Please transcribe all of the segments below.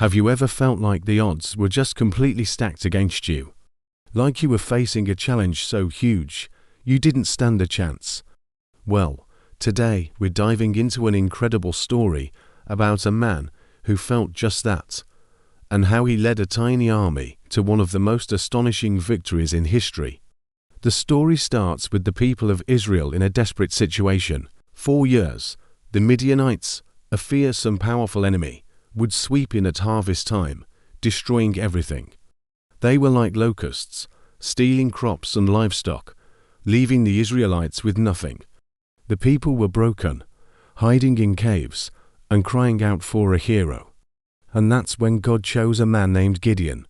Have you ever felt like the odds were just completely stacked against you? Like you were facing a challenge so huge, you didn't stand a chance? Well, today we're diving into an incredible story about a man who felt just that, and how he led a tiny army to one of the most astonishing victories in history. The story starts with the people of Israel in a desperate situation. 4 years, the Midianites, a fierce and powerful enemy, would sweep in at harvest time, destroying everything. They were like locusts, stealing crops and livestock, leaving the Israelites with nothing. The people were broken, hiding in caves, and crying out for a hero. And that's when God chose a man named Gideon.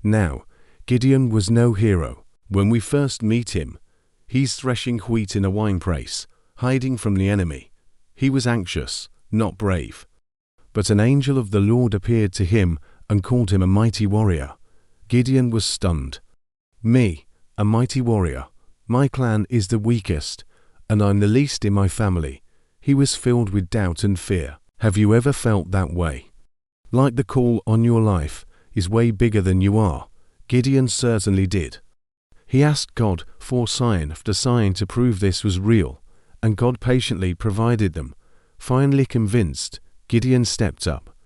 Now, Gideon was no hero. When we first meet him, he's threshing wheat in a winepress, hiding from the enemy. He was anxious, not brave. But an angel of the Lord appeared to him and called him a mighty warrior. Gideon was stunned. Me, a mighty warrior. My clan is the weakest, and I'm the least in my family. He was filled with doubt and fear. Have you ever felt that way? Like the call on your life is way bigger than you are? Gideon certainly did. He asked God for sign after sign to prove this was real, and God patiently provided them. Finally convinced, Gideon stepped up.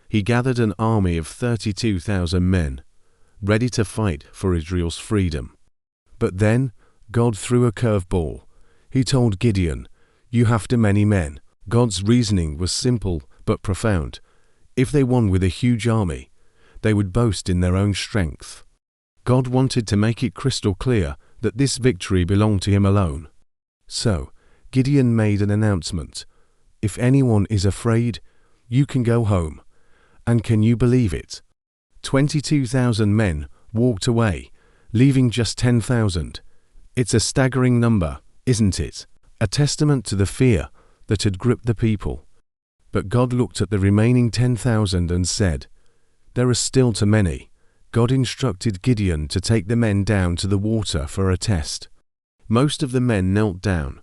He gathered an army of 32,000 men, ready to fight for Israel's freedom. But then, God threw a curveball. He told Gideon, "You have too many men." God's reasoning was simple but profound. If they won with a huge army, they would boast in their own strength. God wanted to make it crystal clear that this victory belonged to him alone. So, Gideon made an announcement. If anyone is afraid, you can go home. And can you believe it? 22,000 men walked away, leaving just 10,000. It's a staggering number, isn't it? A testament to the fear that had gripped the people. But God looked at the remaining 10,000 and said, "There are still too many." God instructed Gideon to take the men down to the water for a test. Most of the men knelt down,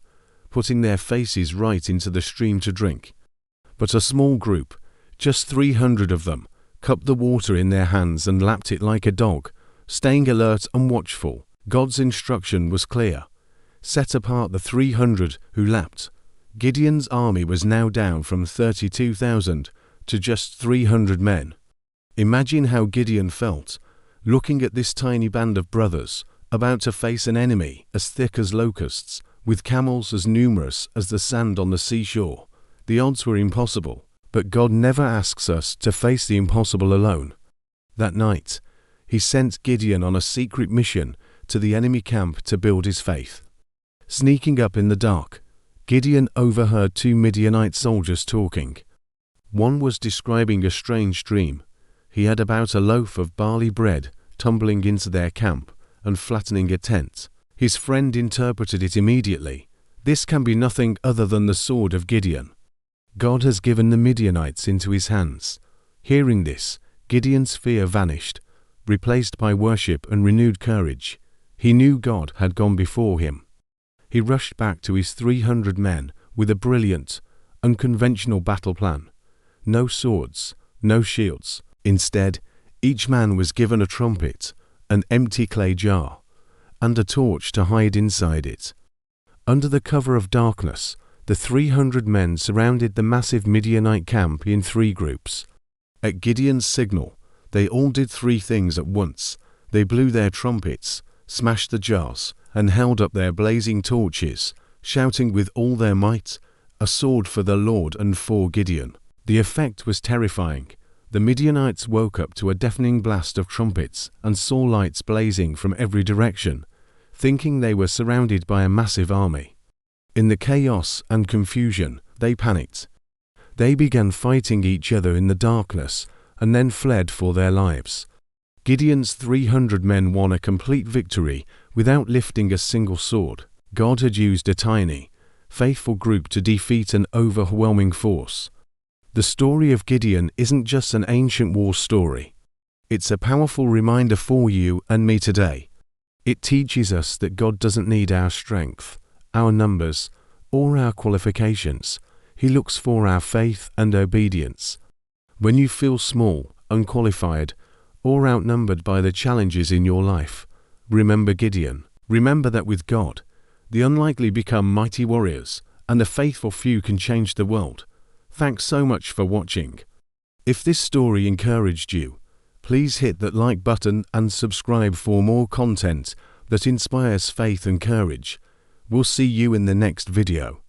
putting their faces right into the stream to drink. But a small group, just 300 of them, cupped the water in their hands and lapped it like a dog, staying alert and watchful. God's instruction was clear. Set apart the 300 who lapped. Gideon's army was now down from 32,000 to just 300 men. Imagine how Gideon felt, looking at this tiny band of brothers, about to face an enemy as thick as locusts, with camels as numerous as the sand on the seashore. The odds were impossible, but God never asks us to face the impossible alone. That night, he sent Gideon on a secret mission to the enemy camp to build his faith. Sneaking up in the dark, Gideon overheard 2 Midianite soldiers talking. One was describing a strange dream. He had about a loaf of barley bread tumbling into their camp and flattening a tent. His friend interpreted it immediately. This can be nothing other than the sword of Gideon. God has given the Midianites into his hands. Hearing this, Gideon's fear vanished, replaced by worship and renewed courage. He knew God had gone before him. He rushed back to his 300 men with a brilliant, unconventional battle plan. No swords, no shields. Instead, each man was given a trumpet, an empty clay jar, and a torch to hide inside it. Under the cover of darkness, the 300 men surrounded the massive Midianite camp in 3 groups. At Gideon's signal, they all did 3 things at once. They blew their trumpets, smashed the jars, and held up their blazing torches, shouting with all their might, "A sword for the Lord and for Gideon." The effect was terrifying. The Midianites woke up to a deafening blast of trumpets and saw lights blazing from every direction, thinking they were surrounded by a massive army. In the chaos and confusion, they panicked. They began fighting each other in the darkness and then fled for their lives. Gideon's 300 men won a complete victory without lifting a single sword. God had used a tiny, faithful group to defeat an overwhelming force. The story of Gideon isn't just an ancient war story. It's a powerful reminder for you and me today. It teaches us that God doesn't need our strength, our numbers, or our qualifications. He looks for our faith and obedience. When you feel small unqualified, or outnumbered by the challenges in your life. Remember Gideon. Remember that with God, the unlikely become mighty warriors, and the faithful few can change the world. Thanks so much for watching. If this story encouraged you, please hit that like button and subscribe for more content that inspires faith and courage. We'll see you in the next video.